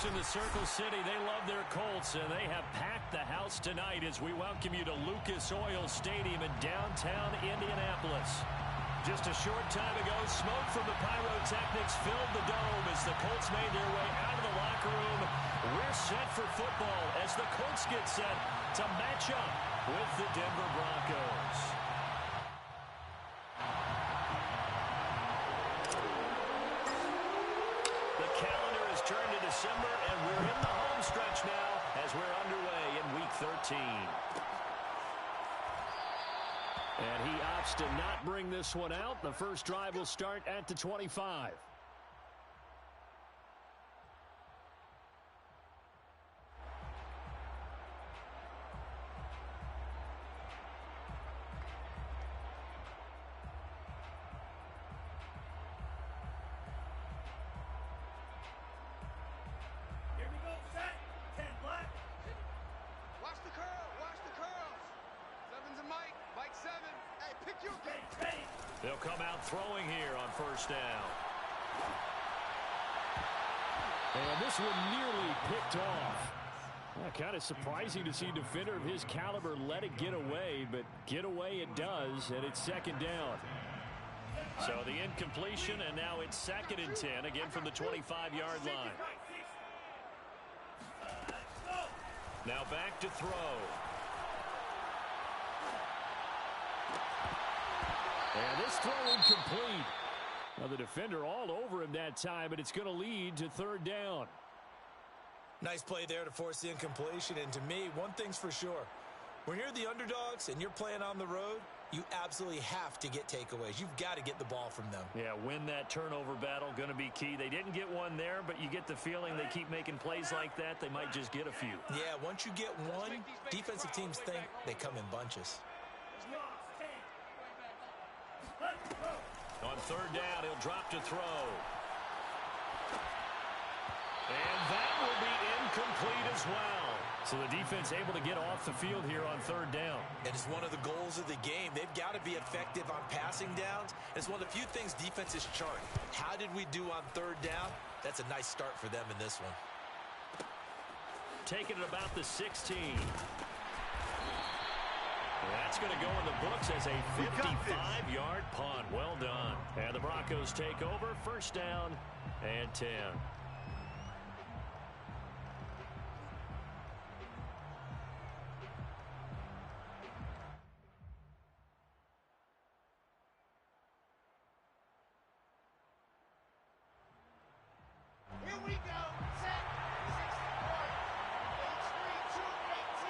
folks in the Circle City, they love their Colts, and they have packed the house tonight as we welcome you to Lucas Oil Stadium in downtown Indianapolis. Just a short time ago, smoke from the pyrotechnics filled the dome as the Colts made their way out of the locker room. We're set for football as the Colts get set to match up with the Denver Broncos. The calendar has turned to December, and we're in the home stretch now as we're underway in Week 13. And he opts to not bring this one out. The first drive will start at the 25. They'll come out throwing here on first down. And this one nearly picked off. Kind of surprising to see a defender of his caliber let it get away, but get away it does, and it's second down. So the incompletion, and now it's 2nd and 10, again from the 25-yard line. Now back to throw. And this throw incomplete. Well, the defender all over him that time, but it's going to lead to 3rd down. Nice play there to force the incompletion. And to me, one thing's for sure. When you're the underdogs and you're playing on the road, you absolutely have to get takeaways. You've got to get the ball from them. Yeah, win that turnover battle, going to be key. They didn't get one there, but you get the feeling they keep making plays like that, they might just get a few. Yeah, once you get one, defensive teams think they come in bunches. On 3rd down, he'll drop to throw. And that will be incomplete as well. So the defense able to get off the field here on 3rd down. And it's one of the goals of the game. They've got to be effective on passing downs. It's one of the few things defenses chart. How did we do on 3rd down? That's a nice start for them in this one. Taking it about the 16. That's going to go in the books as a 55-yard punt. Well done. And the Broncos take over. 1st down and 10. Here we go. Set. 61. H3, 2,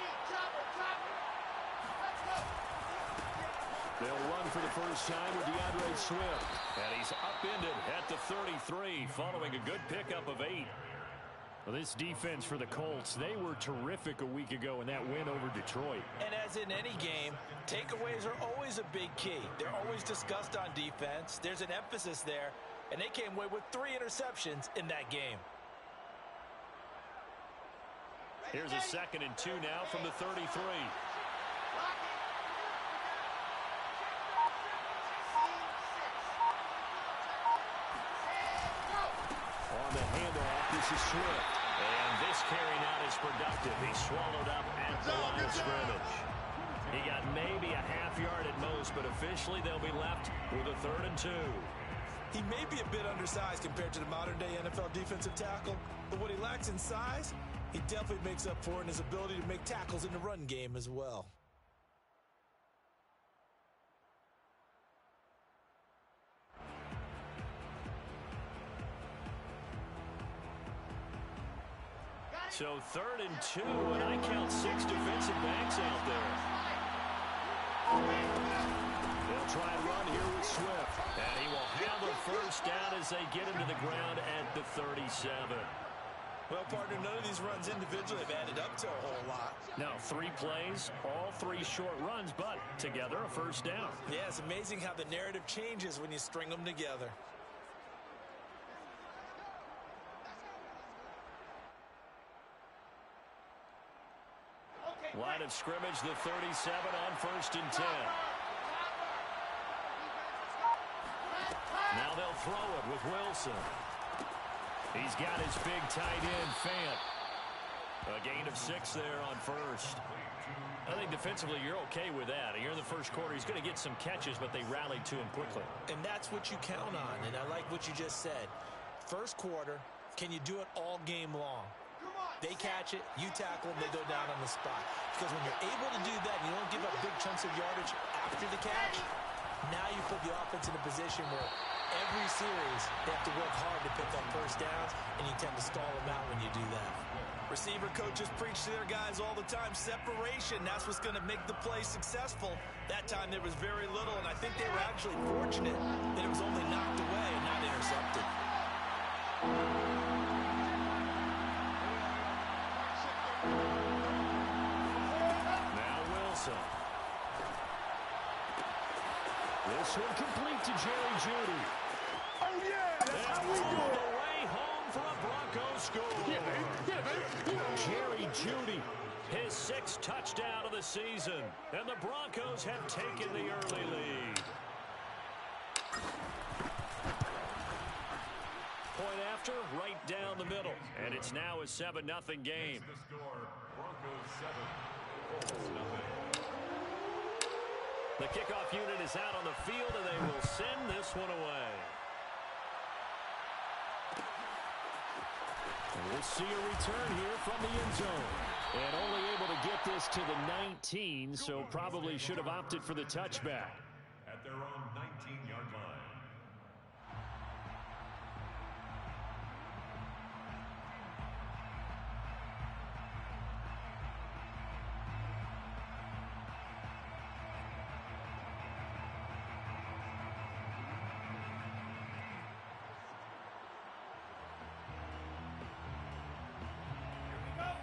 18. Chopper. Let's go. They'll run for the first time with DeAndre Swift. And he's upended at the 33 following a good pickup of 8. Well, this defense for the Colts, they were terrific a week ago in that win over Detroit. And as in any game, takeaways are always a big key. They're always discussed on defense. There's an emphasis there. And they came away with 3 interceptions in that game. Here's a 2nd and 2 now from the 33. On the handoff, this is Swift. And this carry now is productive. He's swallowed up at the line of scrimmage. He got maybe a half yard at most, but officially they'll be left with a 3rd and 2. He may be a bit undersized compared to the modern-day NFL defensive tackle, but what he lacks in size, he definitely makes up for in his ability to make tackles in the run game as well. So 3rd and 2, and I count 6 defensive backs out there. They'll try and run here with Swift. And he will have a 1st down as they get him to the ground at the 37. Well, partner, none of these runs individually have added up to a whole lot. Now 3 plays, all 3 short runs, but together a 1st down. Yeah, it's amazing how the narrative changes when you string them together. Line of scrimmage, the 37 on 1st and 10. Now they'll throw it with Wilson. He's got his big tight end, Fant. A gain of 6 there on first. I think defensively you're okay with that. Here in the first quarter, he's going to get some catches, but they rallied to him quickly. And that's what you count on, and I like what you just said. First quarter, can you do it all game long? They catch it, you tackle them, they go down on the spot. Because when you're able to do that and you don't give up big chunks of yardage after the catch, now you put the offense in a position where every series they have to work hard to pick up first downs, and you tend to stall them out when you do that. Receiver coaches preach to their guys all the time. Separation, that's what's going to make the play successful. That time there was very little, and I think they were actually fortunate that it was only knocked away and not intercepted. Now Wilson. This one complete to Jerry Jeudy. Oh, yeah, that's how we do it. The way home for a Broncos score. Jerry Jeudy, his 6th touchdown of the season. And the Broncos have taken the early lead. Point after, right down the middle. And it's now a 7-0 game. The score, Broncos 7, Colts nothing. The kickoff unit is out on the field, and they will send this one away. And we'll see a return here from the end zone. And only able to get this to the 19, so probably should have opted for the touchback. At their own 19-yard line.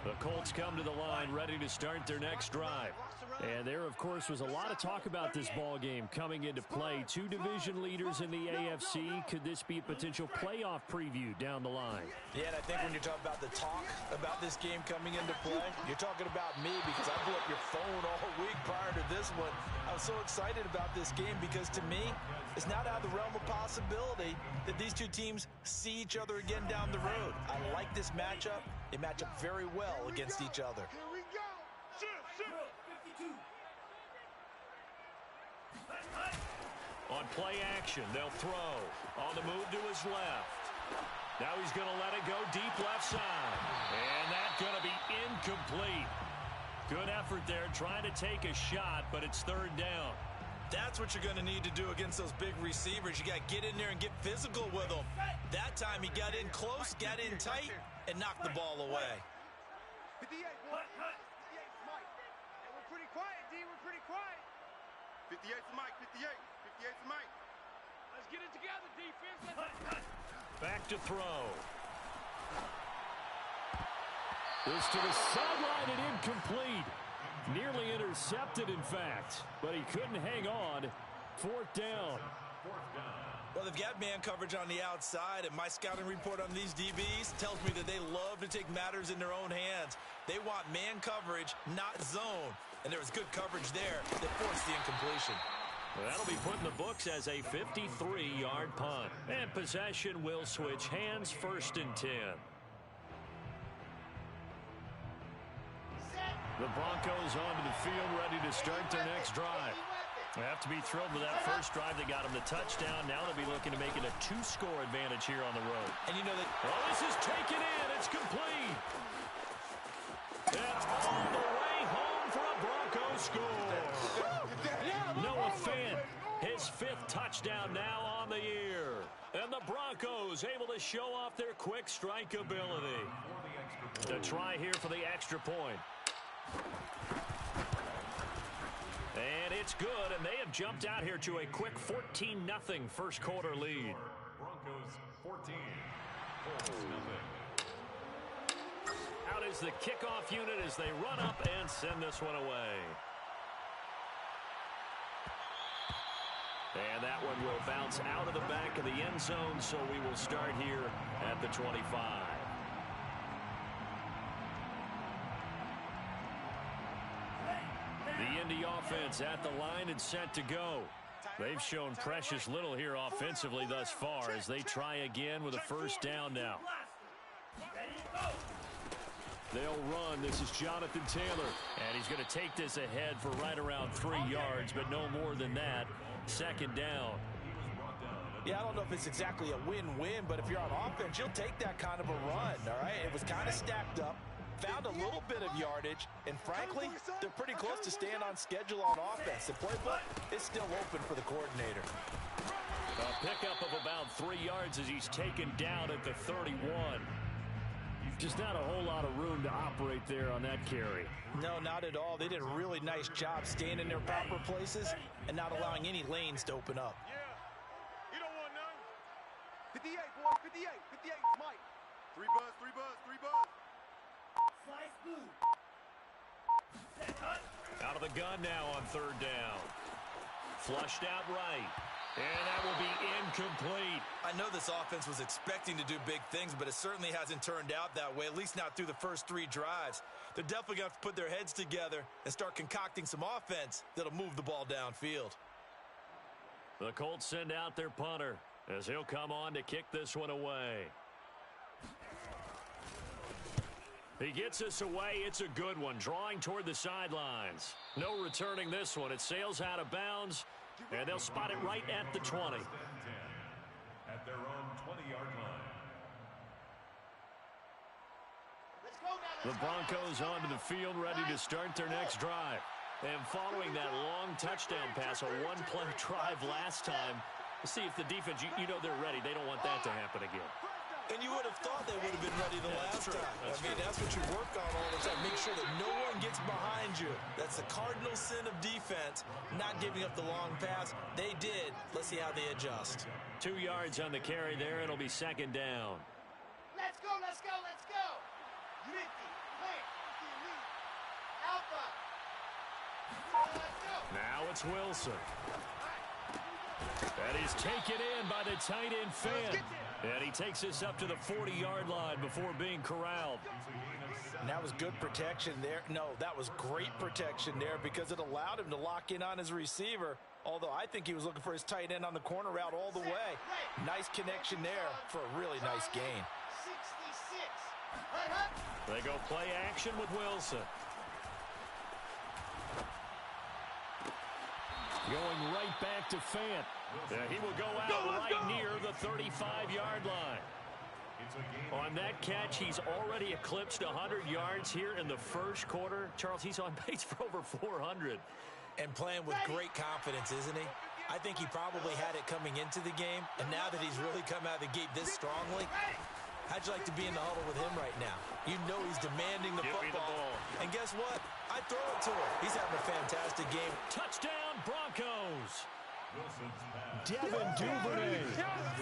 The Colts come to the line ready to start their next drive. And there, of course, was a lot of talk about this ball game coming into play. 2 division leaders in the AFC. Could this be a potential playoff preview down the line? Yeah, and I think when you're talking about the talk about this game coming into play, you're talking about me because I blew up your phone all week prior to this one. I was so excited about this game because to me, it's not out of the realm of possibility that these two teams see each other again down the road. I like this matchup. They match up very well against each other. Here we go. On play action, they'll throw. On the move to his left. Now he's going to let it go deep left side. And that's going to be incomplete. Good effort there trying to take a shot, but it's 3rd down. That's what you're going to need to do against those big receivers. You got to get in there and get physical with them. That time he got in close, got in tight, and knocked the ball away. 58, boy. 58's Mike. Hey, we're pretty quiet, D. We're pretty quiet. 58's Mike. 58's Mike. Let's get it together, defense. Back to throw. This to the sideline and incomplete. Nearly intercepted, in fact, but he couldn't hang on. 4th down. Well, they've got man coverage on the outside, and my scouting report on these DBs tells me that they love to take matters in their own hands. They want man coverage, not zone. And there was good coverage there that forced the incompletion. Well, that'll be put in the books as a 53-yard punt. And possession will switch hands, 1st and 10. The Broncos onto the field ready to start their next drive. They have to be thrilled with that first drive. They got them the touchdown. Now they'll be looking to make it a 2-score advantage here on the road. And you know that... Oh, this is taken in. It's complete. It's all the way home for a Broncos score. Noah Fant, his 5th touchdown now on the year. And the Broncos able to show off their quick strike ability. The try here for the extra point. And it's good, and they have jumped out here to a quick 14-0 first quarter lead. Broncos 14, Colts nothing. Out is the kickoff unit as they run up and send this one away. And that one will bounce out of the back of the end zone, so we will start here at the 25. The Indy offense at the line and set to go. They've shown precious little here offensively thus far as they try again with a first down now. They'll run. This is Jonathan Taylor. And he's going to take this ahead for right around 3 yards, but no more than that. Second down. Yeah, I don't know if it's exactly a win-win, but if you're on offense, you'll take that kind of a run, all right? It was kind of stacked up, found a little bit of yardage, and frankly, they're pretty close to staying on schedule on offense. The playbook is still open for the coordinator. A pickup of about 3 yards as he's taken down at the 31. Just not a whole lot of room to operate there on that carry. No, not at all. They did a really nice job staying in their proper places and not allowing any lanes to open up. Yeah. You don't want none. 58, boys. 58. 58, Mike. 3 buzz, 3 buzz, 3 buzz. Slice blue. Out of the gun now on third down. Flushed out right. And that will be incomplete. I know this offense was expecting to do big things, but it certainly hasn't turned out that way, at least not through the first 3 drives. They're definitely going to have to put their heads together and start concocting some offense that'll move the ball downfield. The Colts send out their punter as he'll come on to kick this one away. He gets us away. It's a good one, drawing toward the sidelines. No returning this one. It sails out of bounds. And they'll spot it right at the 20. At their own 20-yard line. The Broncos onto the field, ready to start their next drive. And following that long touchdown pass, a one-play drive last time, see if the defense, you know they're ready. They don't want that to happen again. And you would have thought they would have been ready the last time. That's what you work on all the time. Make sure that no one gets behind you. That's the cardinal sin of defense, not giving up the long pass. They did. Let's see how they adjust. 2 yards on the carry there. It'll be second down. Let's go, let's go, let's go. Unity, play, Alpha. Let's go. Now it's Wilson. And he's taken in by the tight end Finn. And he takes this up to the 40-yard line before being corralled. And that was good protection there. No, that was great protection there because it allowed him to lock in on his receiver, although I think he was looking for his tight end on the corner route all the way. Nice connection there for a really nice gain. 66. They go play action with Wilson. Going right back to Fant. He will go out right near the 35-yard line. On that catch, he's already eclipsed 100 yards here in the first quarter. Charles, he's on pace for over 400. And playing with great confidence, isn't he? I think he probably had it coming into the game, and now that he's really come out of the gate this strongly, how'd you like to be in the huddle with him right now? You know he's demanding the football. And guess what? I throw it to him. He's having a fantastic game. Touchdown, Broncos. Devin Duvernay,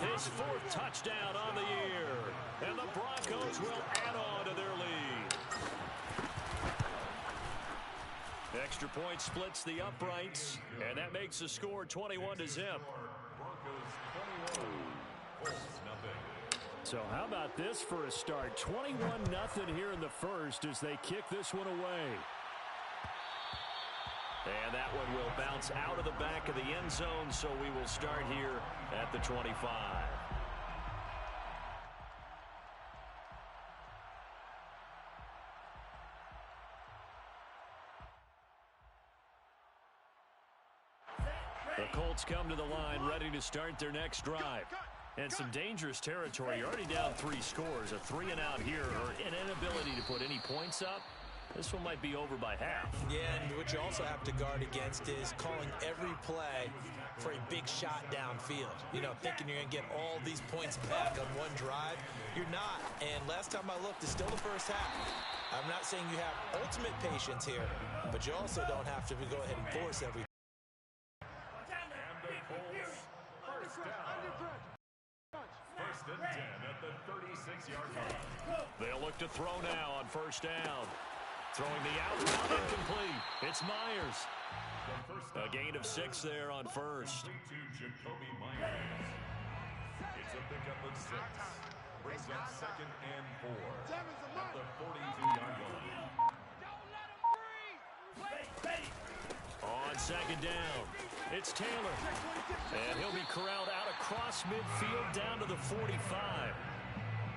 his 4th touchdown on the year. And the Broncos will add on to their lead. Extra point splits the uprights, and that makes the score 21-0. So how about this for a start? 21-0 here in the first as they kick this one away. And that one will bounce out of the back of the end zone, so we will start here at the 25. The Colts come to the line, ready to start their next drive. And some dangerous territory. You're already down 3 scores. A 3-and-out here, or an inability to put any points up. This one might be over by half. Yeah, and what you also have to guard against is calling every play for a big shot downfield. You know, thinking you're going to get all these points back on one drive. You're not. And last time I looked, it's still the first half. I'm not saying you have ultimate patience here, but you also don't have to go ahead and force everything. First and 10 at the 36-yard line. They'll look to throw now on first down. Throwing the out route incomplete. It's Myers. A gain of 6 there on first. Jacoby Myers. It's a pickup of 6. Brings up 2nd and 4 at the 42-yard line. On second down, it's Taylor. And he'll be corralled out across midfield down to the 45.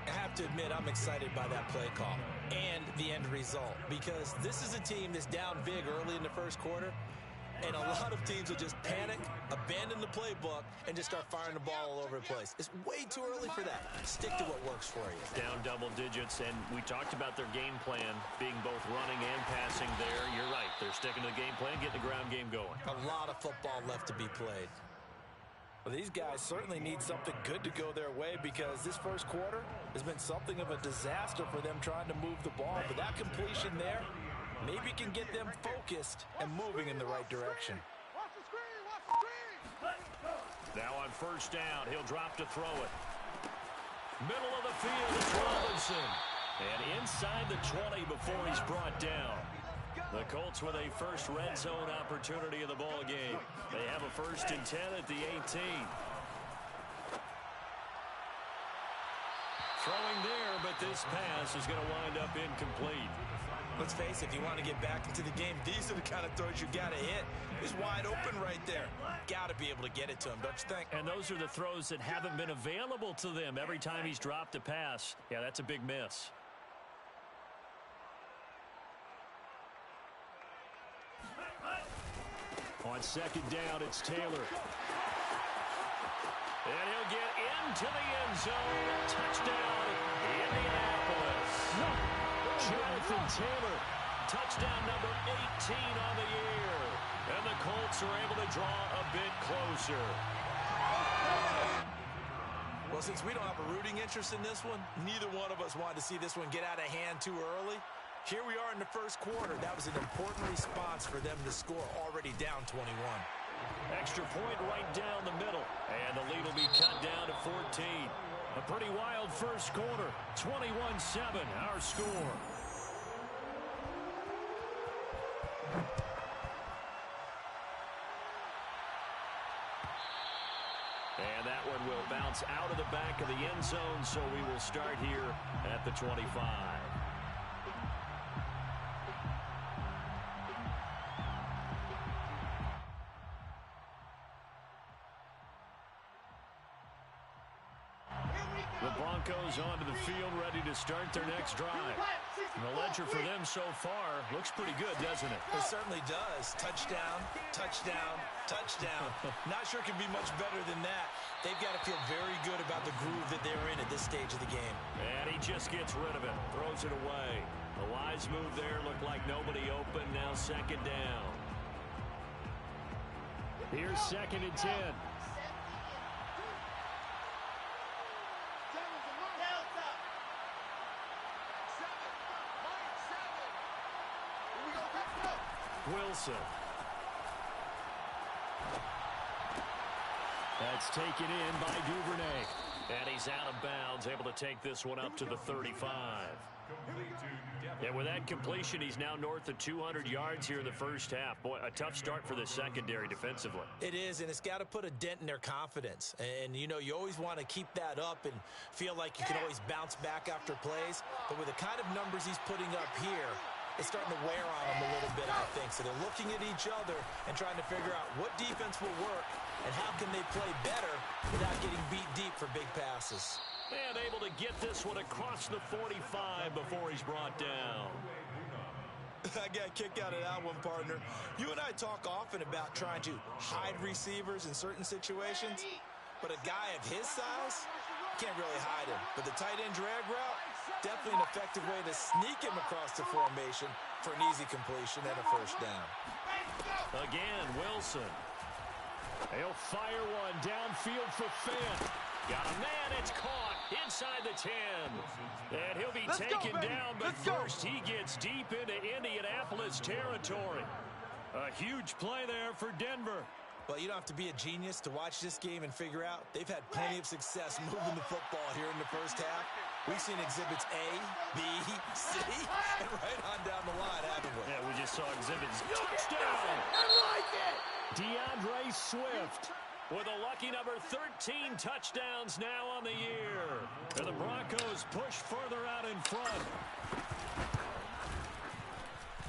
Have have to admit I'm excited by that play call and the end result, because this is a team that's down big early in the first quarter, and a lot of teams will just panic, abandon the playbook, and just start firing the ball all over the place. It's way too early for that. Stick to what works for you. Down double digits, and we talked about their game plan being both running and passing there. You're right. They're sticking to the game plan, getting the ground game going. A lot of football left to be played. Well, these guys certainly need something good to go their way, because this first quarter has been something of a disaster for them trying to move the ball. But that completion there maybe can get them focused and moving in the right direction. Watch the screen, watch the screen. Now on first down, he'll drop to throw it. Middle of the field, it's Robinson. And inside the 20 before he's brought down. The Colts with a first red zone opportunity in the ball game. They have a 1st and 10 at the 18. Throwing there, but this pass is going to wind up incomplete. Let's face it, if you want to get back into the game, these are the kind of throws you got to hit. He's wide open right there. Got to be able to get it to him, don't you think? And those are the throws that haven't been available to them every time he's dropped a pass. Yeah, that's a big miss. On second down, it's Taylor. And he'll get into the end zone. Touchdown, Indianapolis. Jonathan Taylor, touchdown number 18 on the year. And the Colts are able to draw a bit closer. Well, since we don't have a rooting interest in this one, neither one of us wanted to see this one get out of hand too early. Here we are in the first quarter. That was an important response for them to score, already down 21. Extra point right down the middle. And the lead will be cut down to 14. A pretty wild first quarter. 21-7, our score. And that one will bounce out of the back of the end zone, so we will start here at the 25. The Broncos onto the field, ready to start their next drive. And the ledger for them so far looks pretty good, doesn't it? It certainly does. Touchdown, touchdown, touchdown. Not sure it can be much better than that. They've got to feel very good about the groove that they're in at this stage of the game. And he just gets rid of it, throws it away. A wise move there, looked like nobody open. Now second down. Here's 2nd and 10. Wilson. That's taken in by Duvernay. And he's out of bounds, able to take this one up to the 35. And with that completion, he's now north of 200 yards here in the first half. Boy, a tough start for the secondary defensively. It is, and it's got to put a dent in their confidence. And, you know, you always want to keep that up and feel like you can always bounce back after plays. But with the kind of numbers he's putting up here, it's starting to wear on them a little bit, I think. So they're looking at each other and trying to figure out what defense will work and how can they play better without getting beat deep for big passes. And able to get this one across the 45 before he's brought down. I got a kick out of that one, partner. You and I talk often about trying to hide receivers in certain situations, but a guy of his size can't really hide him. But the tight end drag route, definitely an effective way to sneak him across the formation for an easy completion and a first down. Again, Wilson. He'll fire one downfield for Finn. Got a man, it's caught inside the 10. And he'll be taken down, but first he gets deep into Indianapolis territory. A huge play there for Denver. But you don't have to be a genius to watch this game and figure out they've had plenty of success moving the football here in the first half. We've seen exhibits A, B, C, and right on down the line, haven't we? Yeah, we just saw exhibits. Touchdown! I like it! DeAndre Swift with a lucky number 13 touchdowns now on the year. And the Broncos push further out in front.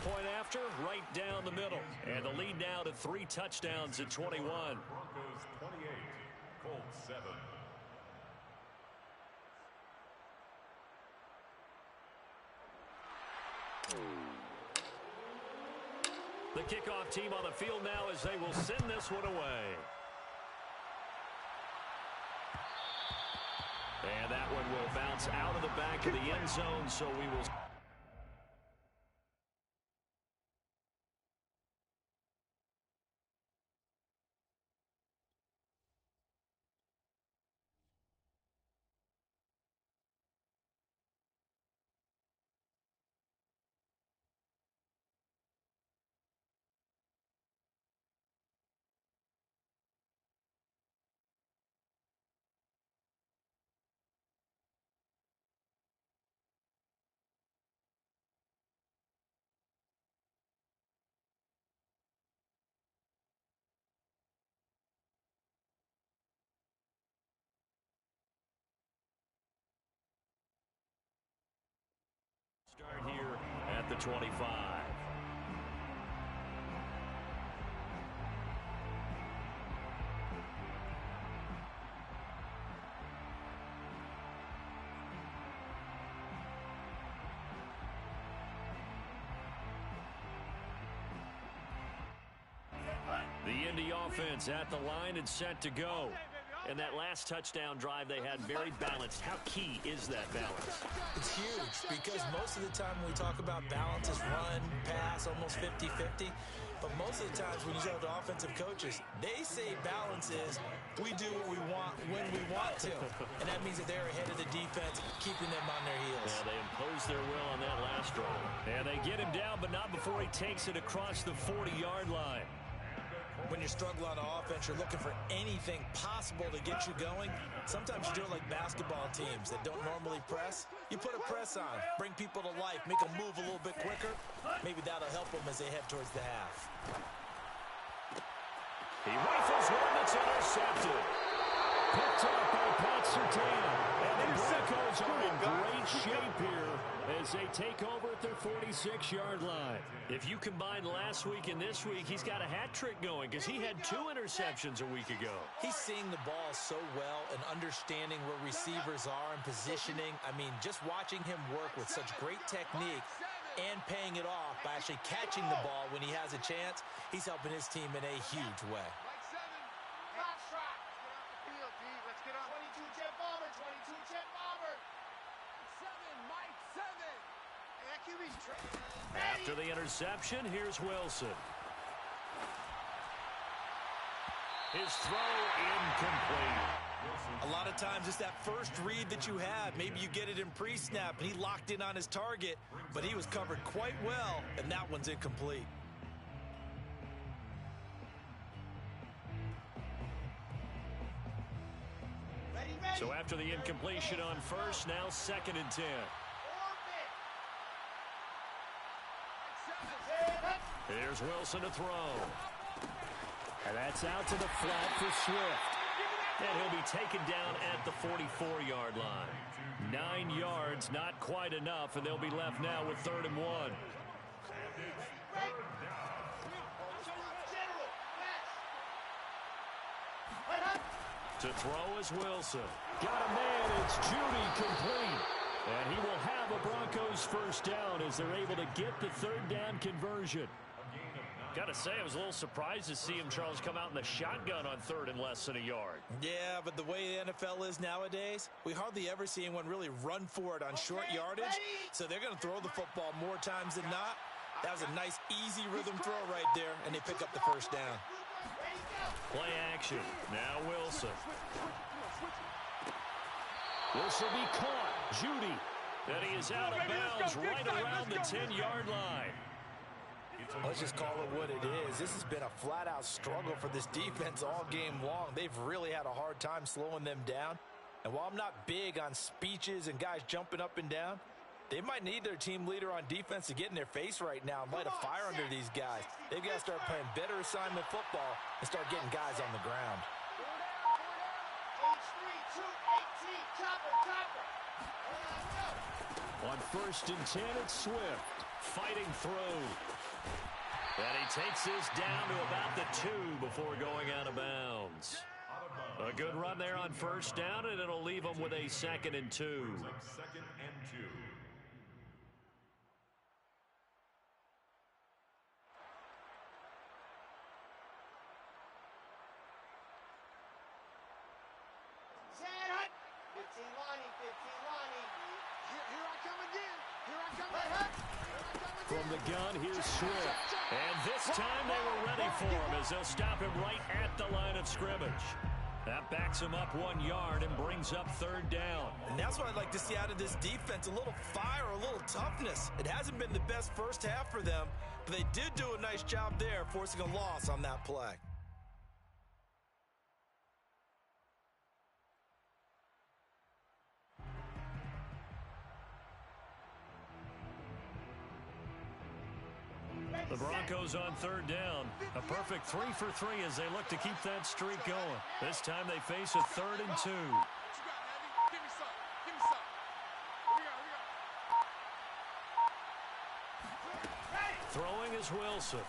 Point after, right down the middle. And the lead now to 3 touchdowns at 21. Broncos 28, Colts 7. The kickoff team on the field now as they will send this one away. And that one will bounce out of the back of the end zone, so we will... Start here at the 25. The Indy offense at the line and set to go. And that last touchdown drive they had very balanced. How key is that balance? It's huge because most of the time when we talk about balance is run, pass, almost 50-50. But most of the times when you talk to offensive coaches, they say balance is we do what we want when we want to. And that means that they're ahead of the defense, keeping them on their heels. Yeah, they impose their will on that last drive. And they get him down, but not before he takes it across the 40-yard line. When you struggle on offense, you're looking for anything possible to get you going. Sometimes you do it like basketball teams that don't normally press. You put a press on, bring people to life, make them move a little bit quicker. Maybe that'll help them as they head towards the half. He rifles one that's intercepted. Picked up by Pat Surtain. And the Broncos are in great shape here as they take over at their 46-yard line. If you combine last week and this week, he's got a hat trick going because he had 2 interceptions a week ago. He's seeing the ball so well and understanding where receivers are and positioning. I mean, just watching him work with such great technique and paying it off by actually catching the ball when he has a chance, he's helping his team in a huge way. After the interception, here's Wilson. His throw incomplete. A lot of times it's that first read that you have. Maybe you get it in pre-snap, and he locked in on his target, but he was covered quite well, and that one's incomplete. So after the incompletion on first, now 2nd and 10. Here's Wilson to throw. And that's out to the flat for Swift. And he'll be taken down at the 44-yard line. 9 yards, not quite enough, and they'll be left now with 3rd and 1. To throw is Wilson. Got a man, it's Judy complete. And he will have a Broncos first down as they're able to get the 3rd down conversion. Got to say, I was a little surprised to see him, Charles, come out in the shotgun on 3rd and less than a yard. Yeah, but the way the NFL is nowadays, we hardly ever see anyone really run for it on short yardage. So they're going to throw the football more times than not. That was a nice, easy rhythm throw right there, and they pick up the first down. Play action. Now Wilson. This will be caught. Judy. And he is out of bounds right around the 10-yard line. Let's just call it what it is. This has been a flat-out struggle for this defense all game long. They've really had a hard time slowing them down. And while I'm not big on speeches and guys jumping up and down, they might need their team leader on defense to get in their face right now and light a fire under these guys. They've got to start playing better assignment football and start getting guys on the ground. On 1st and 10, it's Swift. Fighting through. And he takes this down to about the 2 before going out of bounds. A good run there on 1st down, and it'll leave him with a 2nd and 2. 2nd and 2. Here I come again. Here I come again. From the gun, here's Swift. And this time they were ready for him as they'll stop him right at the line of scrimmage. That backs him up 1 yard and brings up 3rd down. And that's what I'd like to see out of this defense, a little fire, a little toughness. It hasn't been the best first half for them, but they did do a nice job there, forcing a loss on that play. The Broncos on 3rd down. A perfect 3 for 3 as they look to keep that streak going. This time they face a 3rd and 2. What you got, Heavy? Give me some. Give me some. Here we go. Throwing is Wilson.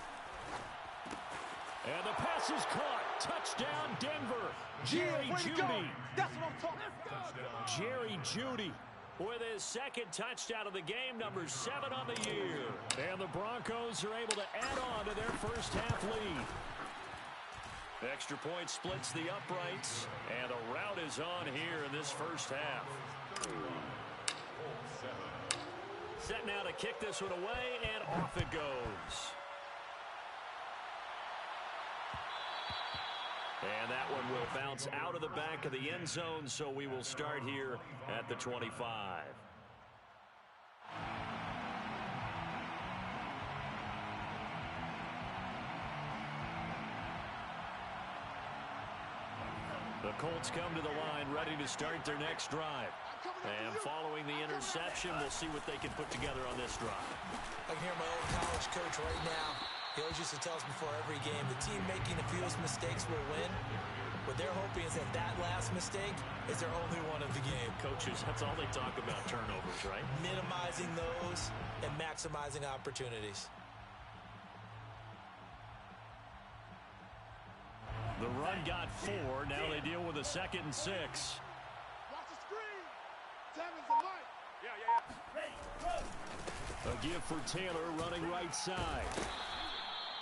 And the pass is caught. Touchdown, Denver. Jerry Jeudy. That's what I'm talking about. Jerry Jeudy with his 2nd touchdown of the game, number 7 on the year. And the Broncos are able to add on to their first half lead. Extra point splits the uprights, and a rout is on here in this first half. Set now to kick this one away, and off it goes. And that one will bounce out of the back of the end zone, so we will start here at the 25. The Colts come to the line, ready to start their next drive. And following the interception, we'll see what they can put together on this drive. I can hear my old college coach right now. He always used to tell us before every game, the team making the fewest mistakes will win. What they're hoping is that that last mistake is their only one of the game. Coaches, that's all they talk about, turnovers, right? Minimizing those and maximizing opportunities. The run got 4. Now they deal with a 2nd and 6. Watch the screen. Devin's a mic. Yeah. A give for Taylor running right side.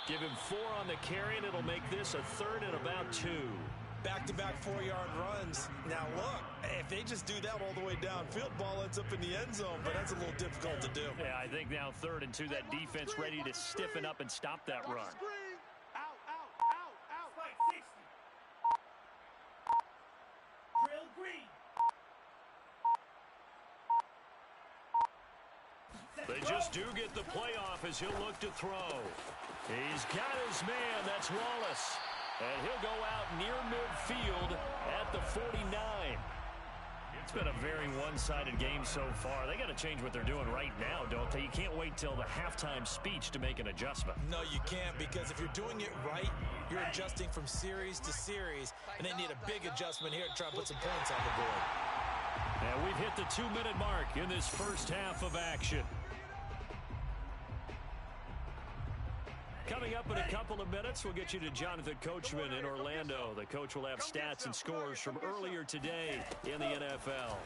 Give him 4 on the carry, and it'll make this a 3rd and about 2. Back-to-back 4-yard runs. Now, look, if they just do that all the way downfield, ball ends up in the end zone, but that's a little difficult to do. Yeah, I think now 3rd and 2, that defense ready to stiffen up and stop that run. Screen. Out. Spike 60. Drill green. They just do get the playoff as he'll look to throw. He's got his man. That's Wallace. And he'll go out near midfield at the 49. It's been a very one-sided game so far. They got to change what they're doing right now, don't they? You can't wait till the halftime speech to make an adjustment. No, you can't, because if you're doing it right, you're adjusting from series to series, and they need a big adjustment here to try and put some points on the board. And we've hit the 2-minute mark in this first half of action. Coming up in a couple of minutes, we'll get you to Jonathan Coachman in Orlando. The coach will have stats and scores from earlier today in the NFL.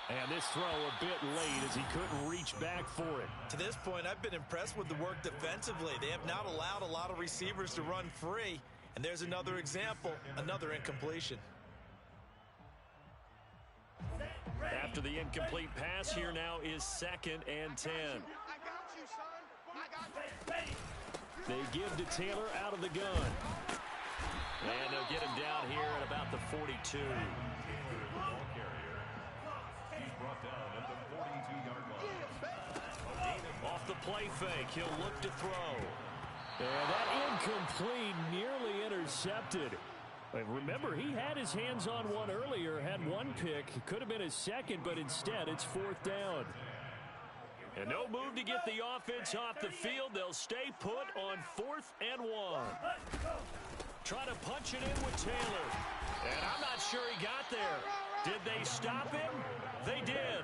And this throw a bit late as he couldn't reach back for it. To this point, I've been impressed with the work defensively. They have not allowed a lot of receivers to run free. And there's another example, another incompletion. After the incomplete pass, here now is 2nd and 10. I got you, son. I got you. They give to Taylor out of the gun. And they'll get him down here at about the 42. He's brought down at the 42-yard line. Off the play fake, he'll look to throw. And that incomplete, nearly intercepted. But remember, he had his hands on one earlier, had one pick. Could have been his 2nd, but instead it's 4th down. And no move to get the offense off the field. They'll stay put on 4th and 1. Try to punch it in with Taylor. And I'm not sure he got there. Did they stop him? They did.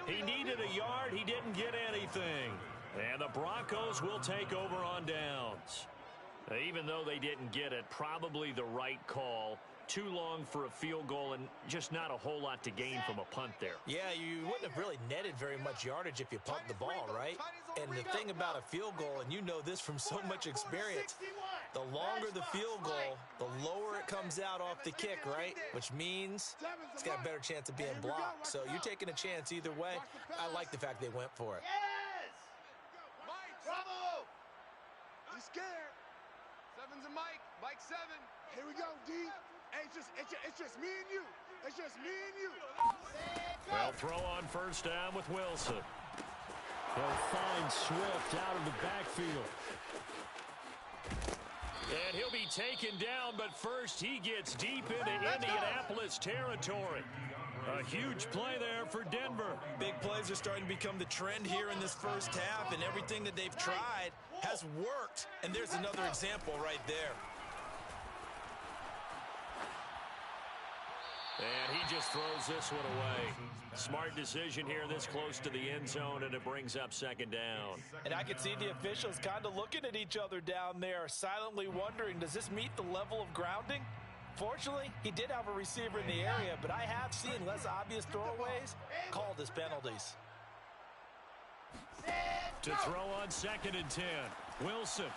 He needed a yard. He didn't get anything. And the Broncos will take over on downs. Even though they didn't get it, probably the right call. Too long for a field goal and just not a whole lot to gain from a punt there. Yeah, you wouldn't have really netted very much yardage if you pumped the ball, right? And the thing about a field goal, and you know this from so much experience, the longer the field goal, the lower it comes out off the kick, right? Which means it's got a better chance of being blocked. So you're taking a chance either way. I like the fact they went for it. Yes! Mike! Bravo! He's scared. Seven's a Mike. Mike 7. Here we go, D. Hey, it's just me and you. It's just me and you. They'll throw on first down with Wilson. They'll find Swift out of the backfield. And he'll be taken down, but first he gets deep into Indianapolis territory. A huge play there for Denver. Big plays are starting to become the trend here in this first half, and everything that they've tried has worked. And there's another example right there. And he just throws this one away. Smart decision here this close to the end zone, and it brings up second down. And I can see the officials kind of looking at each other down there, silently wondering, does this meet the level of grounding? Fortunately, he did have a receiver in the area, but I have seen less obvious throwaways called as penalties. To throw on 2nd and 10. Wilson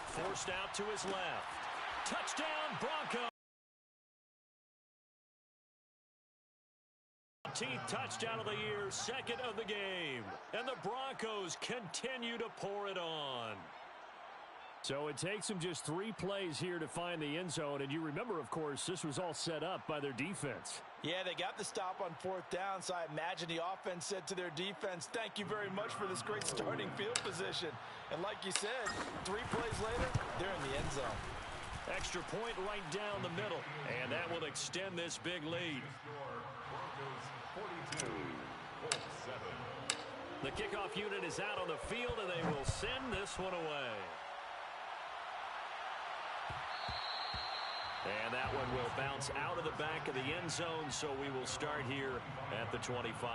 forced out to his left. Touchdown, Broncos. 15th touchdown of the year, second of the game. And the Broncos continue to pour it on. So it takes them just 3 plays here to find the end zone. And you remember, of course, this was all set up by their defense. Yeah, they got the stop on 4th down, so I imagine the offense said to their defense, thank you very much for this great starting field position. And like you said, 3 plays later, they're in the end zone. Extra point right down the middle. And that will extend this big lead. The kickoff unit is out on the field, and they will send this one away. And that one will bounce out of the back of the end zone, so we will start here at the 25.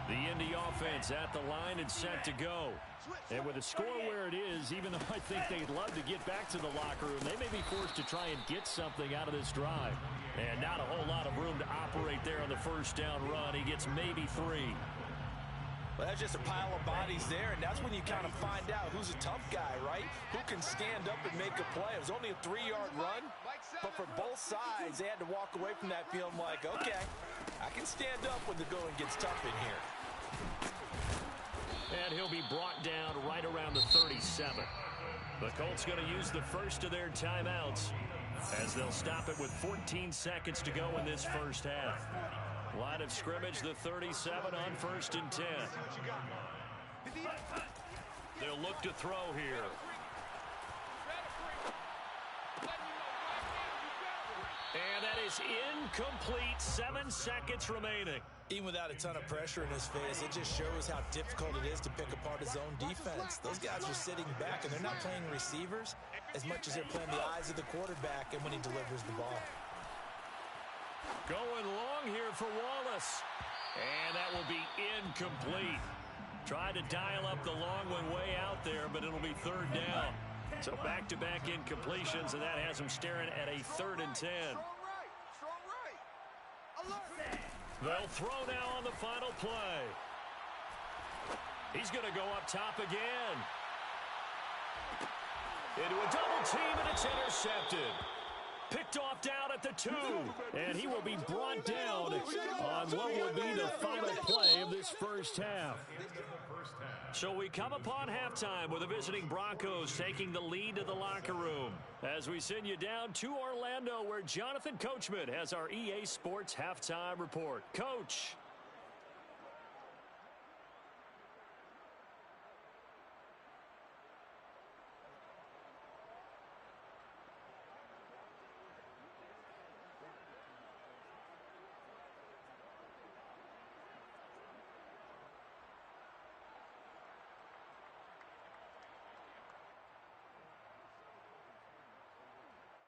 The Indy offense at the line and set to go. And with the score where it is, even though I think they'd love to get back to the locker room, they may be forced to try and get something out of this drive. And not a whole lot of room to operate there on the first down run. He gets maybe 3. Well, that's just a pile of bodies there, and that's when you kind of find out who's a tough guy, right? Who can stand up and make a play. It was only a 3-yard run, but for both sides, they had to walk away from that feeling like, okay, I can stand up when the going gets tough in here. And he'll be brought down right around the 37. The Colts going to use the first of their timeouts as they'll stop it with 14 seconds to go in this first half. Line of scrimmage, the 37 on 1st and 10. They'll look to throw here. And that is incomplete. 7 seconds remaining. Even without a ton of pressure in his face, it just shows how difficult it is to pick apart his own defense. Those guys are sitting back, and they're not playing receivers as much as they're playing the eyes of the quarterback and when he delivers the ball. Going long here for Wallace. And that will be incomplete. Tried to dial up the long one way out there, but it'll be 3rd down. So back-to-back incompletions, and that has him staring at a 3rd and 10. Strong right. Alert. They'll throw now on the final play. He's going to go up top again. Into a double team, and it's intercepted. Picked off down at the 2, and he will be brought down on what will be the final play of this first half. So we come upon halftime with the visiting Broncos taking the lead to the locker room as we send you down to Orlando, where Jonathan Coachman has our EA Sports halftime report. Coach.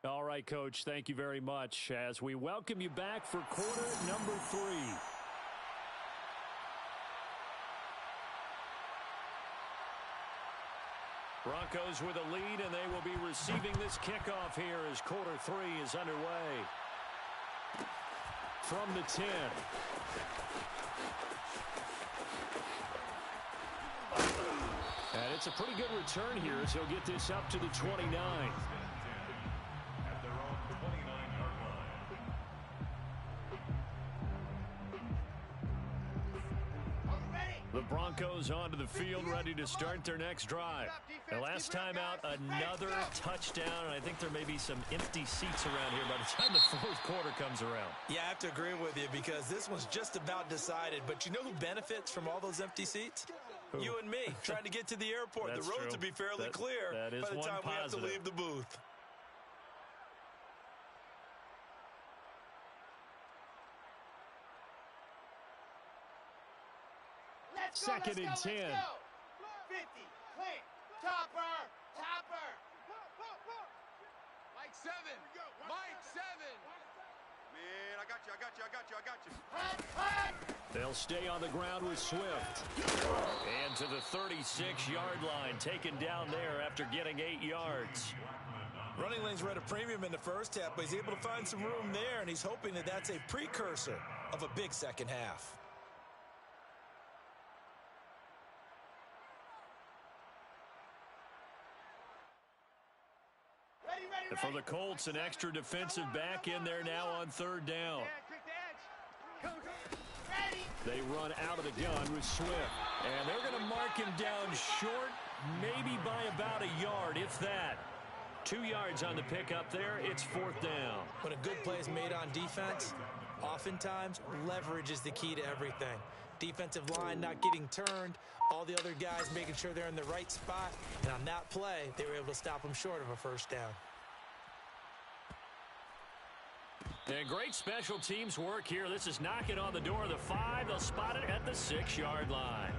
All right, Coach, thank you very much as we welcome you back for quarter number 3. Broncos with a lead, and they will be receiving this kickoff here as quarter 3 is underway. From the 10. And it's a pretty good return here as he'll get this up to the 29. At their own 29-yard line. The Broncos onto the field, ready to start their next drive. And last time out, another touchdown, and I think there may be some empty seats around here by the time the fourth quarter comes around. Yeah, I have to agree with you because this one's just about decided. But you know who benefits from all those empty seats? Who? You and me, trying to get to the airport. The roads will be fairly clear by the time we have to leave the booth. Second and 10. 50, clear, topper. Mike 7. Mike 7. Man, I got you. They'll stay on the ground with Swift. And to the 36-yard line, taken down there after getting 8 yards. Running lanes were at a premium in the first half, but he's able to find some room there, and he's hoping that that's a precursor of a big second half. And for the Colts, an extra defensive back in there now on third down. They run out of the gun with Swift. And they're going to mark him down short, maybe by about a yard, if that. 2 yards on the pickup there. It's fourth down. When a good play is made on defense, oftentimes leverage is the key to everything. Defensive line not getting turned, all the other guys making sure they're in the right spot. And on that play, they were able to stop him short of a first down. And great special teams work here. This is knocking on the door of the 5. They'll spot it at the 6-yard line.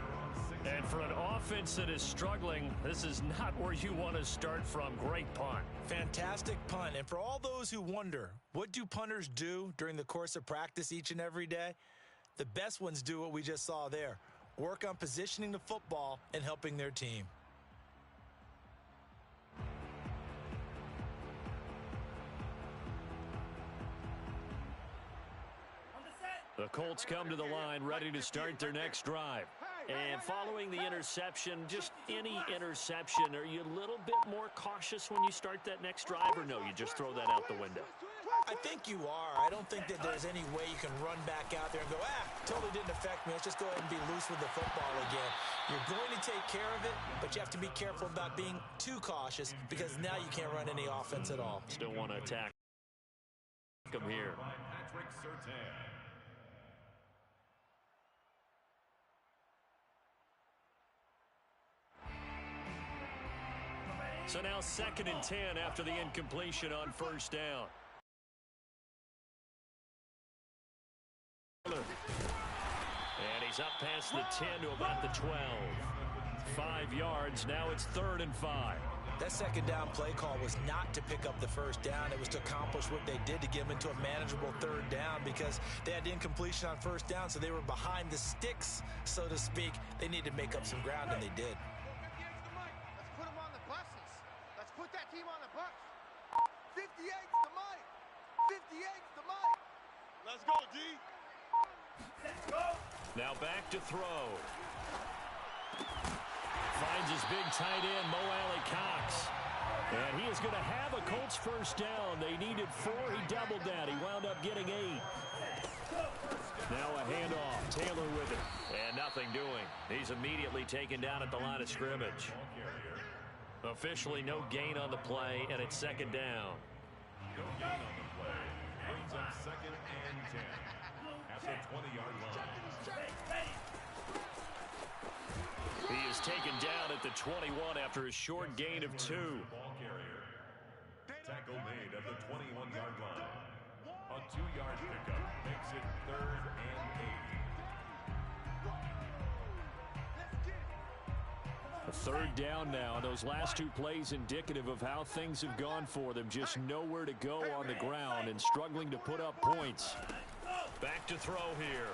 And for an offense that is struggling, this is not where you want to start from. Great punt. Fantastic punt. And for all those who wonder, what do punters do during the course of practice each and every day? The best ones do what we just saw there. Work on positioning the football and helping their team. The Colts come to the line ready to start their next drive. And following the interception, just any interception, are you a little bit more cautious when you start that next drive, or no, you just throw that out the window? I think you are. I don't think that there's any way you can run back out there and go, totally didn't affect me. Let's just go ahead and be loose with the football again. You're going to take care of it, but you have to be careful about being too cautious because now you can't run any offense at all. Still want to attack him here. Patrick Surtain. So now 2nd and 10 after the incompletion on first down. And he's up past the 10 to about the 12. 5 yards. Now it's 3rd and 5. That second down play call was not to pick up the first down. It was to accomplish what they did to get them into a manageable 3rd down because they had incompletion on first down, so they were behind the sticks, so to speak. They needed to make up some ground, and they did. Let's put them on the buses. Let's put that team on the bus. 58's the mic. 58's the mic. Let's go, D. Let's go. Now back to throw. Finds his big tight end, Mo Alley-Cox. And he is going to have a Colts first down. They needed 4. He doubled that. He wound up getting 8. Now a handoff. Taylor with it. And nothing doing. He's immediately taken down at the line of scrimmage. Officially no gain on the play, and it's 2nd down. No gain on the play. Brings up 2nd and 10. At the 20-yard line. He is taken down at the 21 after a short gain of 2. Ball carrier. Tackle made at the 21-yard line. A 2-yard pickup makes it 3rd and 8. A 3rd down now. Those last 2 plays indicative of how things have gone for them. Just nowhere to go on the ground and struggling to put up points. Back to throw here.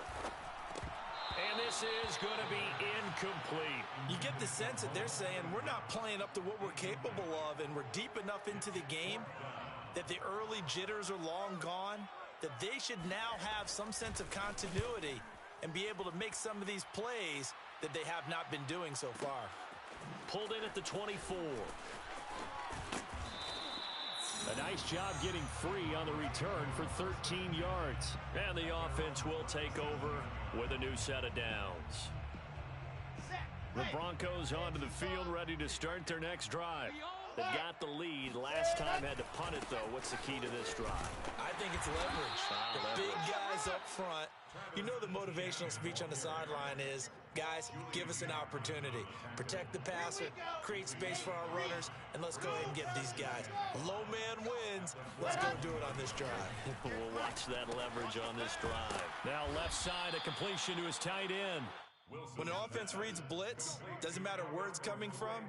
And this is going to be incomplete. You get the sense that they're saying we're not playing up to what we're capable of, and we're deep enough into the game that the early jitters are long gone, that they should now have some sense of continuity and be able to make some of these plays that they have not been doing so far. Pulled in at the 24. A nice job getting free on the return for 13 yards. And the offense will take over with a new set of downs. The Broncos onto the field, ready to start their next drive. They've got the lead. Last time had to punt it, though. What's the key to this drive? I think it's leverage. The big guys up front. You know the motivational speech on the sideline is, guys, give us an opportunity. Protect the passer, create space for our runners, and let's go ahead and get these guys. Low man wins. Let's go do it on this drive. We'll watch that leverage on this drive. Now left side, a completion to his tight end. When an offense reads blitz, doesn't matter where it's coming from,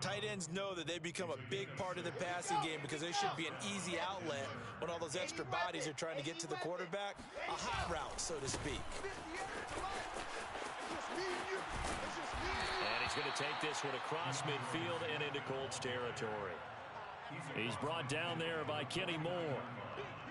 tight ends know that they become a big part of the passing game because they should be an easy outlet when all those extra bodies are trying to get to the quarterback. A hot route, so to speak. And he's going to take this one across midfield and into Colts territory. He's brought down there by Kenny Moore.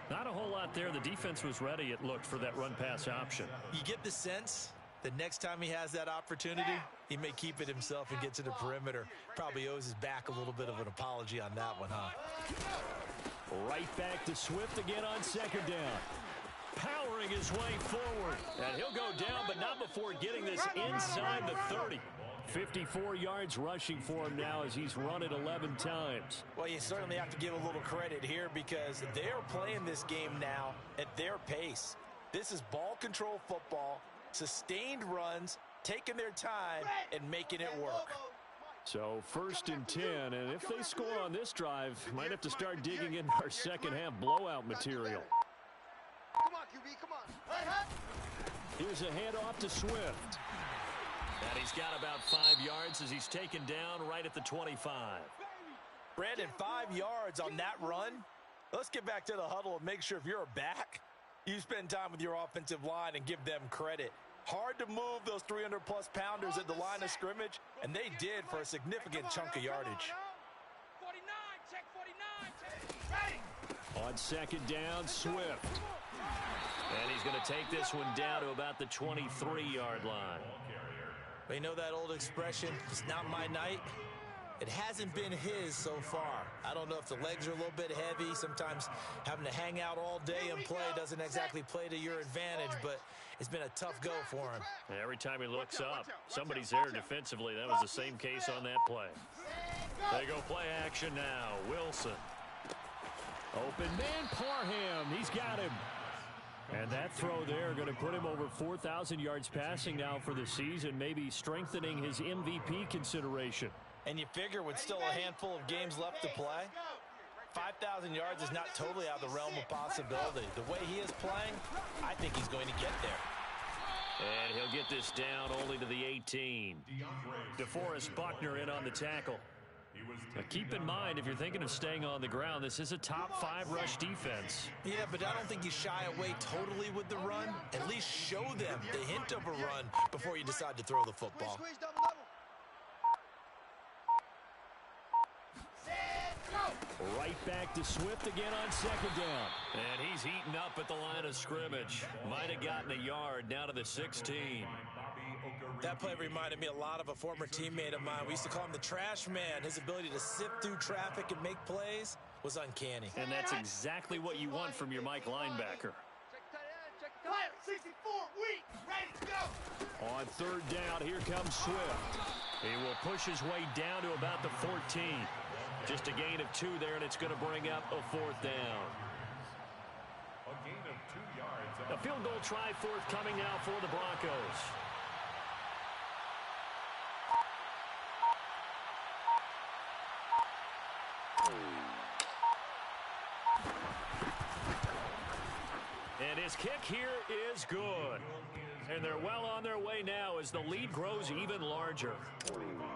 Not a whole lot there. The defense was ready, it looked, for that run-pass option. You get the sense that next time he has that opportunity, he may keep it himself and get to the perimeter. Probably owes his back a little bit of an apology on that one, huh? Right back to Swift again on second down. Powering his way forward. And he'll go down, but not before getting this inside the 30. 54 yards rushing for him now as he's run it 11 times. Well, you certainly have to give a little credit here because they're playing this game now at their pace. This is ball control football, sustained runs, taking their time, and making it work. So 1st and 10, and if they score on this drive, might have to start digging into our second half blowout material. Come on, QB, come on. Here's a handoff to Swift. And he's got about 5 yards as he's taken down right at the 25. Brandon, 5 yards on that run. Let's get back to the huddle and make sure if you're a back, you spend time with your offensive line and give them credit. Hard to move those 300-plus pounders at the line of scrimmage, and they did for a significant chunk of yardage. 49, check 49. On second down, Swift. And he's going to take this one down to about the 23-yard line. You know that old expression, it's not my night? It hasn't been his so far. I don't know if the legs are a little bit heavy. Sometimes having to hang out all day and play doesn't exactly play to your advantage, but it's been a tough go for him. Every time he looks up, somebody's there defensively. That was the same case on that play. They go play action now. Wilson. Open man, Parham. He's got him. And that throw there going to put him over 4,000 yards passing now for the season, maybe strengthening his MVP consideration. And you figure with still a handful of games left to play, 5,000 yards is not totally out of the realm of possibility. The way he is playing, I think he's going to get there. And he'll get this down only to the 18. DeForest Buckner in on the tackle. Now keep in mind, if you're thinking of staying on the ground, this is a top 5 rush defense. Yeah, but I don't think you shy away totally with the run. At least show them the hint of a run before you decide to throw the football. Right back to Swift again on second down. And he's heating up at the line of scrimmage. Might have gotten a yard, now to the 16. That play reminded me a lot of a former teammate of mine. We used to call him the trash man. His ability to sift through traffic and make plays was uncanny. And that's exactly what you want from your Mike linebacker. 64, weak, ready to go. On third down, here comes Swift. He will push his way down to about the 14. Just a gain of 2 there, and it's going to bring up a 4th down. A gain of 2 yards. A field goal try forthcoming now for the Broncos. And his kick here is good. And they're well on their way now as the lead grows even larger.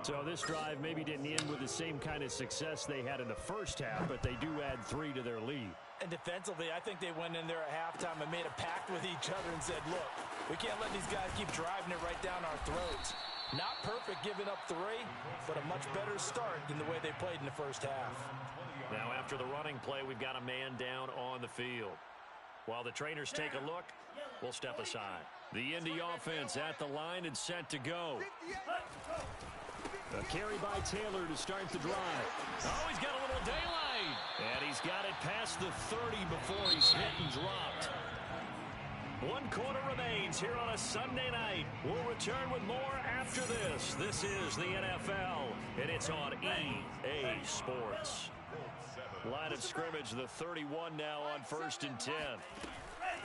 So this drive maybe didn't end with the same kind of success they had in the first half, but they do add 3 to their lead. And defensively, I think they went in there at halftime and made a pact with each other and said, look, We can't let these guys keep driving it right down our throats. Not perfect giving up 3, but a much better start than the way they played in the first half. Now after the running play, we've got a man down on the field. While the trainers take a look, we'll step aside. The Indy offense at the line and set to go. A carry by Taylor to start the drive. Oh, he's got a little daylight. And he's got it past the 30 before he's hit and dropped. 1 quarter remains here on a Sunday night. We'll return with more after this. This is the NFL, and it's on EA Sports. Line of scrimmage, the 31 now on 1st and 10.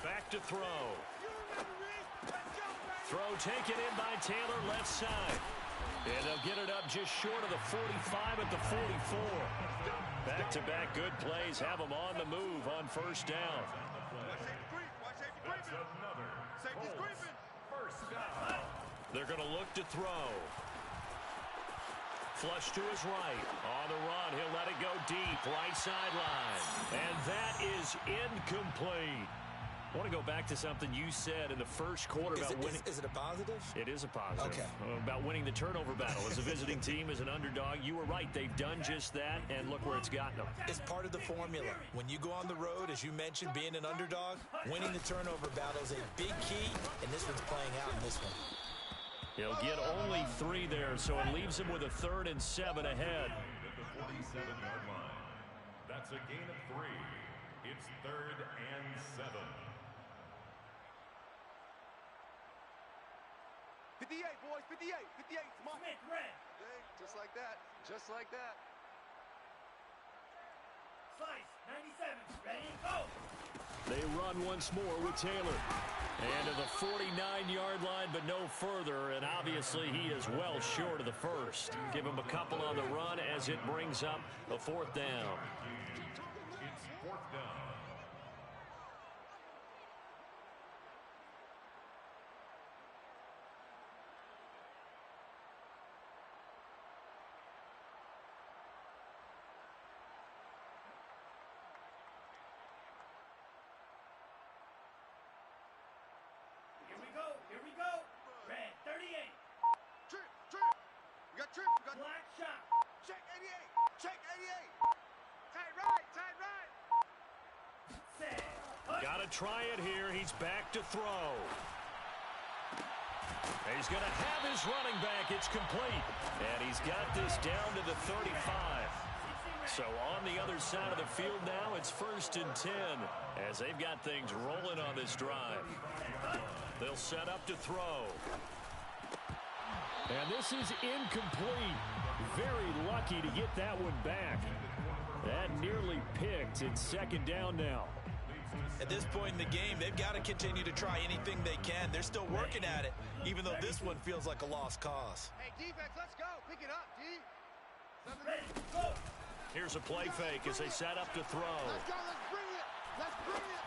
Back to throw. Throw taken in by Taylor, left side. And they'll get it up just short of the 45 at the 44. Back-to-back good plays have them on the move on 1st down. That's another first down. They're going to look to throw. Flush to his right. On the run, he'll let it go deep. Right sideline. And that is incomplete. I want to go back to something you said in the first quarter about winning. Is it a positive? It is a positive. Okay. About winning the turnover battle. As a visiting team, as an underdog, you were right. They've done just that, and look where it's gotten them. It's part of the formula. When you go on the road, as you mentioned, being an underdog, winning the turnover battle is a big key, and this one's playing out in this one. He'll get only 3 there, so it leaves him with a 3rd and 7 ahead. At the 47-yard line. That's a gain of 3. It's 3rd and 7. 58, boys, 58, 58. Come on. Smith, red. Hey, just like that. Just like that. Slice, 97. Ready, go. They run once more with Taylor. And to the 49-yard line, but no further. And obviously, he is well short of the first. Give him a couple on the run as it brings up a 4th down. It's 4th down. Here we go. Red, 38. Trip, trip. We got trip. We got Black shot. check 88. Check 88. Tight right, tight right. Set. Got to try it here. He's back to throw. He's going to have his running back. It's complete. And he's got this down to the 35. So on the other side of the field now, it's 1st and 10 as they've got things rolling on this drive. They'll set up to throw. And this is incomplete. Very lucky to get that one back. That nearly picked. It's 2nd down now. At this point in the game, they've got to continue to try anything they can. They're still working at it, even though this one feels like a lost cause. Hey, defense, let's go. Pick it up, D. Ready, go. Here's a play fake as they set up to throw. Let's go. Let's bring it. Let's bring it.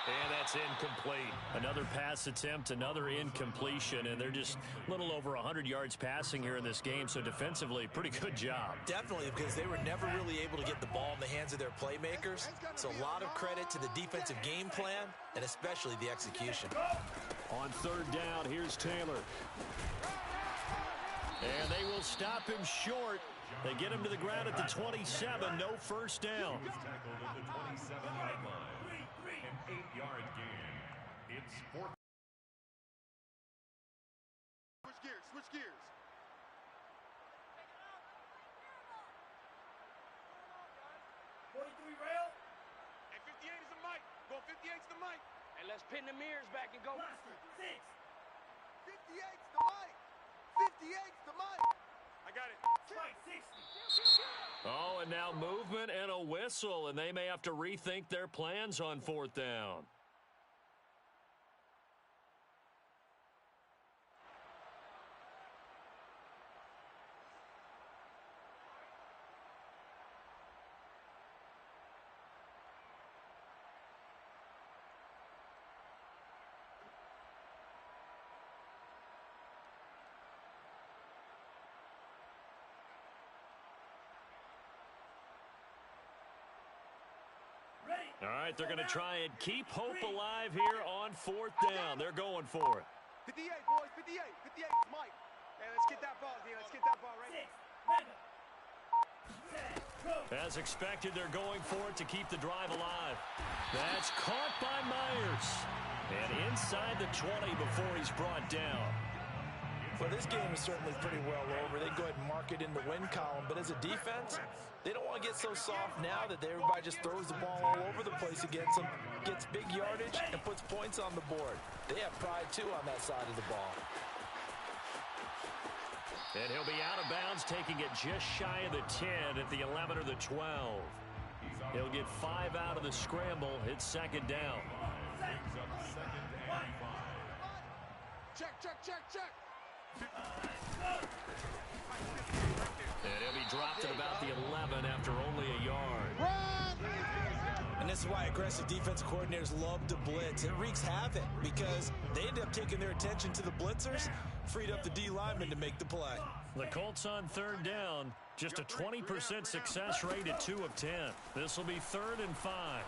And that's incomplete. Another pass attempt, another incompletion, and they're just a little over 100 yards passing here in this game, so defensively, pretty good job. Definitely, because they were never really able to get the ball in the hands of their playmakers. So a lot of credit to the defensive game plan, and especially the execution. On 3rd down, here's Taylor. And they will stop him short. They get him to the ground at the 27, no 1st down. Tackled at the 27-yard line. An 8-yard gain. It's 4th. Switch gears. Switch gears. 43 rail. Hey, 58 is the mic. Go 58's the mic. And let's pin the mirrors back and go. Blaster, 6. 58's the mic. 58's the mic. I got it. Strike, 60. Oh, and now movement and a whistle, and they may have to rethink their plans on 4th down. All right, they're going to try and keep hope alive here on 4th down. They're going for it. 58, boys, 58. 58 is Mike. Hey, let's get that ball, D. Let's get that ball right. 6, 7, go. As expected, they're going for it to keep the drive alive. That's caught by Myers. And inside the 20 before he's brought down. Well, this game is certainly pretty well over. They go ahead and mark it in the win column. But as a defense, they don't want to get so soft now that everybody just throws the ball all over the place against them, gets big yardage, and puts points on the board. They have pride, too, on that side of the ball. And he'll be out of bounds, taking it just shy of the 10 at the 11 or the 12. He'll get 5 out of the scramble. It's 2nd down. Brings up 2nd and 5. Check, check, check, check. And he'll be dropped at about the 11 after only a yard. And this is why aggressive defensive coordinators love to blitz. It wreaks havoc because they end up taking their attention to the blitzers, freed up the D lineman to make the play. The Colts on 3rd down, just a 20% success rate at 2 of 10. This will be 3rd and 5.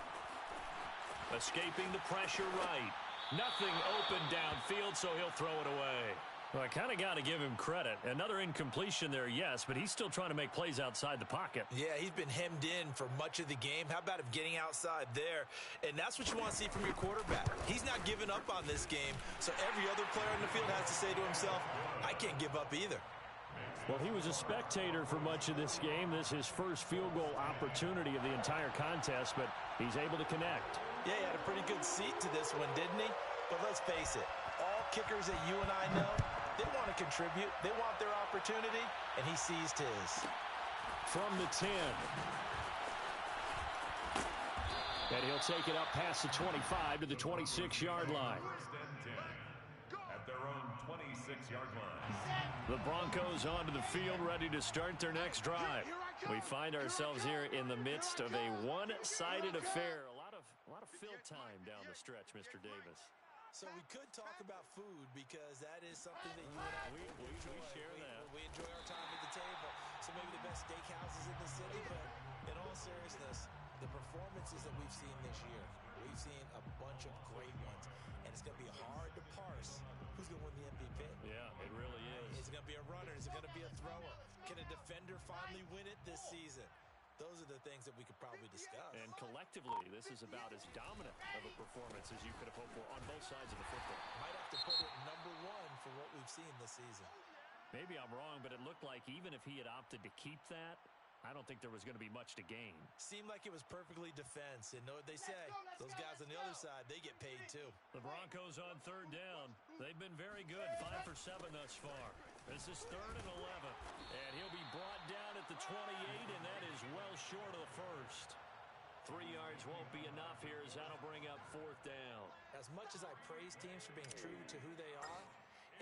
Escaping the pressure right. Nothing open downfield, so he'll throw it away. Well, I kind of got to give him credit. Another incompletion there, yes, but he's still trying to make plays outside the pocket. Yeah, he's been hemmed in for much of the game. How about him getting outside there? And that's what you want to see from your quarterback. He's not giving up on this game, so every other player in the field has to say to himself, I can't give up either. Well, he was a spectator for much of this game. This is his first field goal opportunity of the entire contest, but he's able to connect. Yeah, he had a pretty good seat to this one, didn't he? But let's face it, all kickers that you and I know, they want to contribute. They want their opportunity, and he seized his. From the 10. And he'll take it up past the 25 to the 26-yard line. 1st and 10 at their own 26-yard line. The Broncos onto the field, ready to start their next drive. We find ourselves here in the midst of a one-sided affair. A lot of fill time down the stretch, Mr. Davis. So we could talk about food because that is something that you and I we share that. We enjoy our time at the table. So maybe the best steakhouses in the city, but in all seriousness, the performances that we've seen this year, we've seen a bunch of great ones, and it's going to be hard to parse who's going to win the MVP. Yeah, it really is. Is it going to be a runner? Is it going to be a thrower? Can a defender finally win it this season? Those are the things that we could probably discuss. And collectively, this is about as dominant of a performance as you could have hoped for on both sides of the football. Might have to put it number 1 for what we've seen this season. Maybe I'm wrong, but it looked like even if he had opted to keep that, I don't think there was going to be much to gain. Seemed like it was perfectly defense. And know what they say, those guys on the other side, they get paid too. The Broncos on 3rd down. They've been very good, 5 for 7 thus far. This is 3rd and 11. And he'll be brought down at the 28, and that is well short of the first. 3 yards won't be enough here as that'll bring up 4th down. As much as I praise teams for being true to who they are,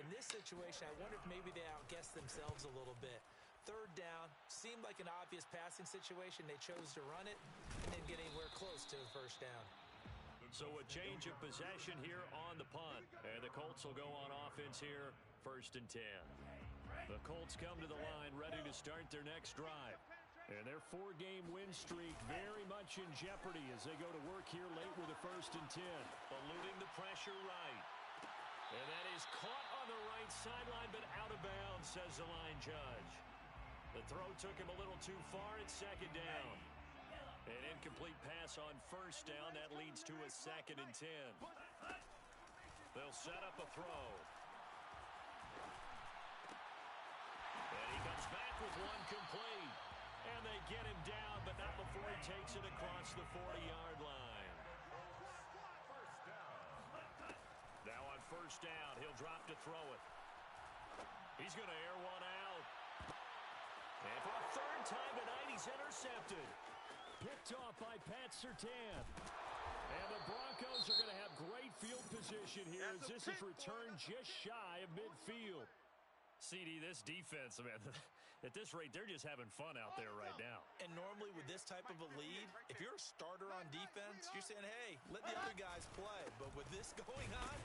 in this situation, I wonder if maybe they outguessed themselves a little bit. 3rd down, seemed like an obvious passing situation. They chose to run it and didn't get anywhere close to the 1st down. So a change of possession here on the punt. And the Colts will go on offense here, 1st and 10. The Colts come to the line ready to start their next drive. And their 4-game win streak very much in jeopardy as they go to work here late with a 1st and 10. Eluding the pressure right. And that is caught on the right sideline, but out of bounds, says the line judge. The throw took him a little too far at 2nd down. An incomplete pass on 1st down. That leads to a 2nd and 10. They'll set up a throw. And he comes back with one complete. And they get him down, but not before he takes it across the 40-yard line. Now on 1st down, he'll drop to throw it. He's going to air one out. And for a 3rd time tonight, he's intercepted. Picked off by Pat Surtain. And the Broncos are going to have great field position here as this is returned just shy of midfield. CD, this defense, man, at this rate, they're just having fun out there right now. And normally with this type of a lead, if you're a starter on defense, you're saying, hey, let the other guys play. But with this going on,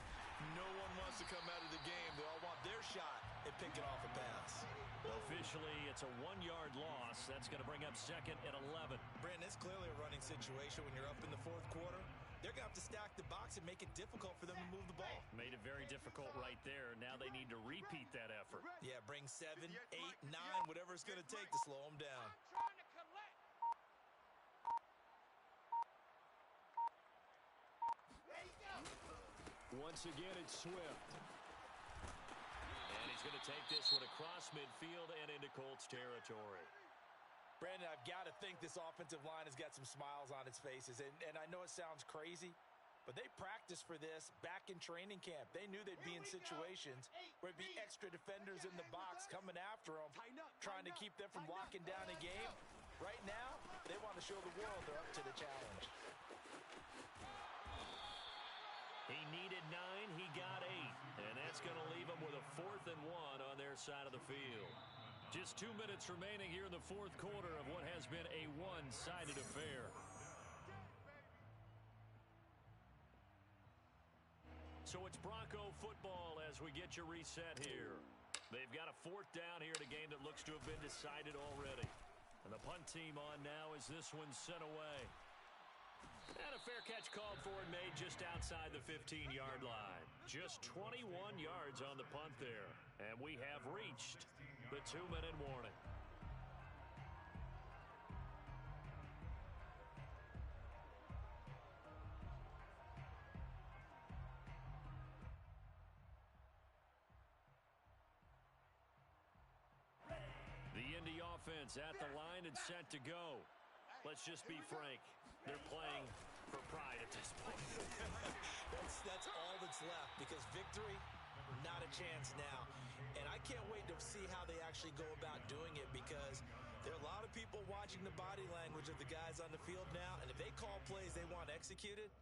no one wants to come out of the game. They all want their shot at picking off a pass. Officially, it's a 1-yard loss. That's going to bring up 2nd and 11. Brandon, it's clearly a running situation when you're up in the 4th quarter. They're going to have to stack the box and make it difficult for them to move the ball. Made it very difficult right there. Now they need to repeat that effort. Yeah, bring 7, 8, 9, whatever it's going to take to slow them down. Trying to collect. There you go. Once again, it's Swift. And he's going to take this one across midfield and into Colts territory. Brandon, I've got to think this offensive line has got some smiles on its faces. And I know it sounds crazy, but they practiced for this back in training camp. They knew they'd be in situations where it'd be extra defenders in the box coming after them, trying to keep them from locking down a game. Right now, they want to show the world they're up to the challenge. He needed 9, he got 8. And that's going to leave them with a 4th and 1 on their side of the field. Just 2 minutes remaining here in the 4th quarter of what has been a one-sided affair. So it's Bronco football as we get you reset here. They've got a 4th down here in a game that looks to have been decided already. And the punt team on now as this one's sent away. And a fair catch called for and made just outside the 15-yard line. Just 21 yards on the punt there. And we have reached the 2-minute warning. The Indy offense at the line and set to go. Let's just be frank. They're playing for pride at this point. That's all that's left, because victory, not a chance now. And I can't wait to see how they actually go about doing it, because there are a lot of people watching the body language of the guys on the field now, and if they call plays they want executed,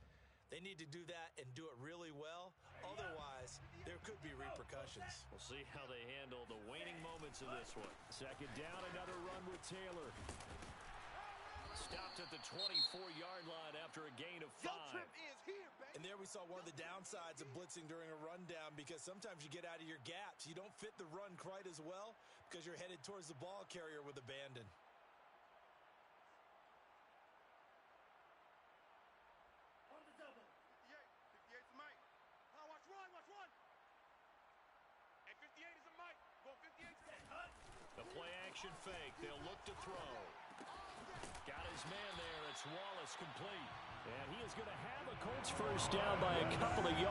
they need to do that and do it really well. Otherwise, there could be repercussions. We'll see how they handle the waning moments of this one. 2nd down, another run with Taylor. Stopped at the 24-yard line after a gain of 5. Your trip is here, baby. And there we saw one of the downsides of blitzing during a rundown, because sometimes you get out of your gaps. You don't fit the run quite as well because you're headed towards the ball carrier with abandon. On the double. 58's a Mike. Oh, watch run, watch run. Hey, 58 is a Mike. Go 58 is a Cut. The play action fake. They'll look to throw. Got his man there. It's Wallace complete. And he is going to have a Colts first down by a couple of yards.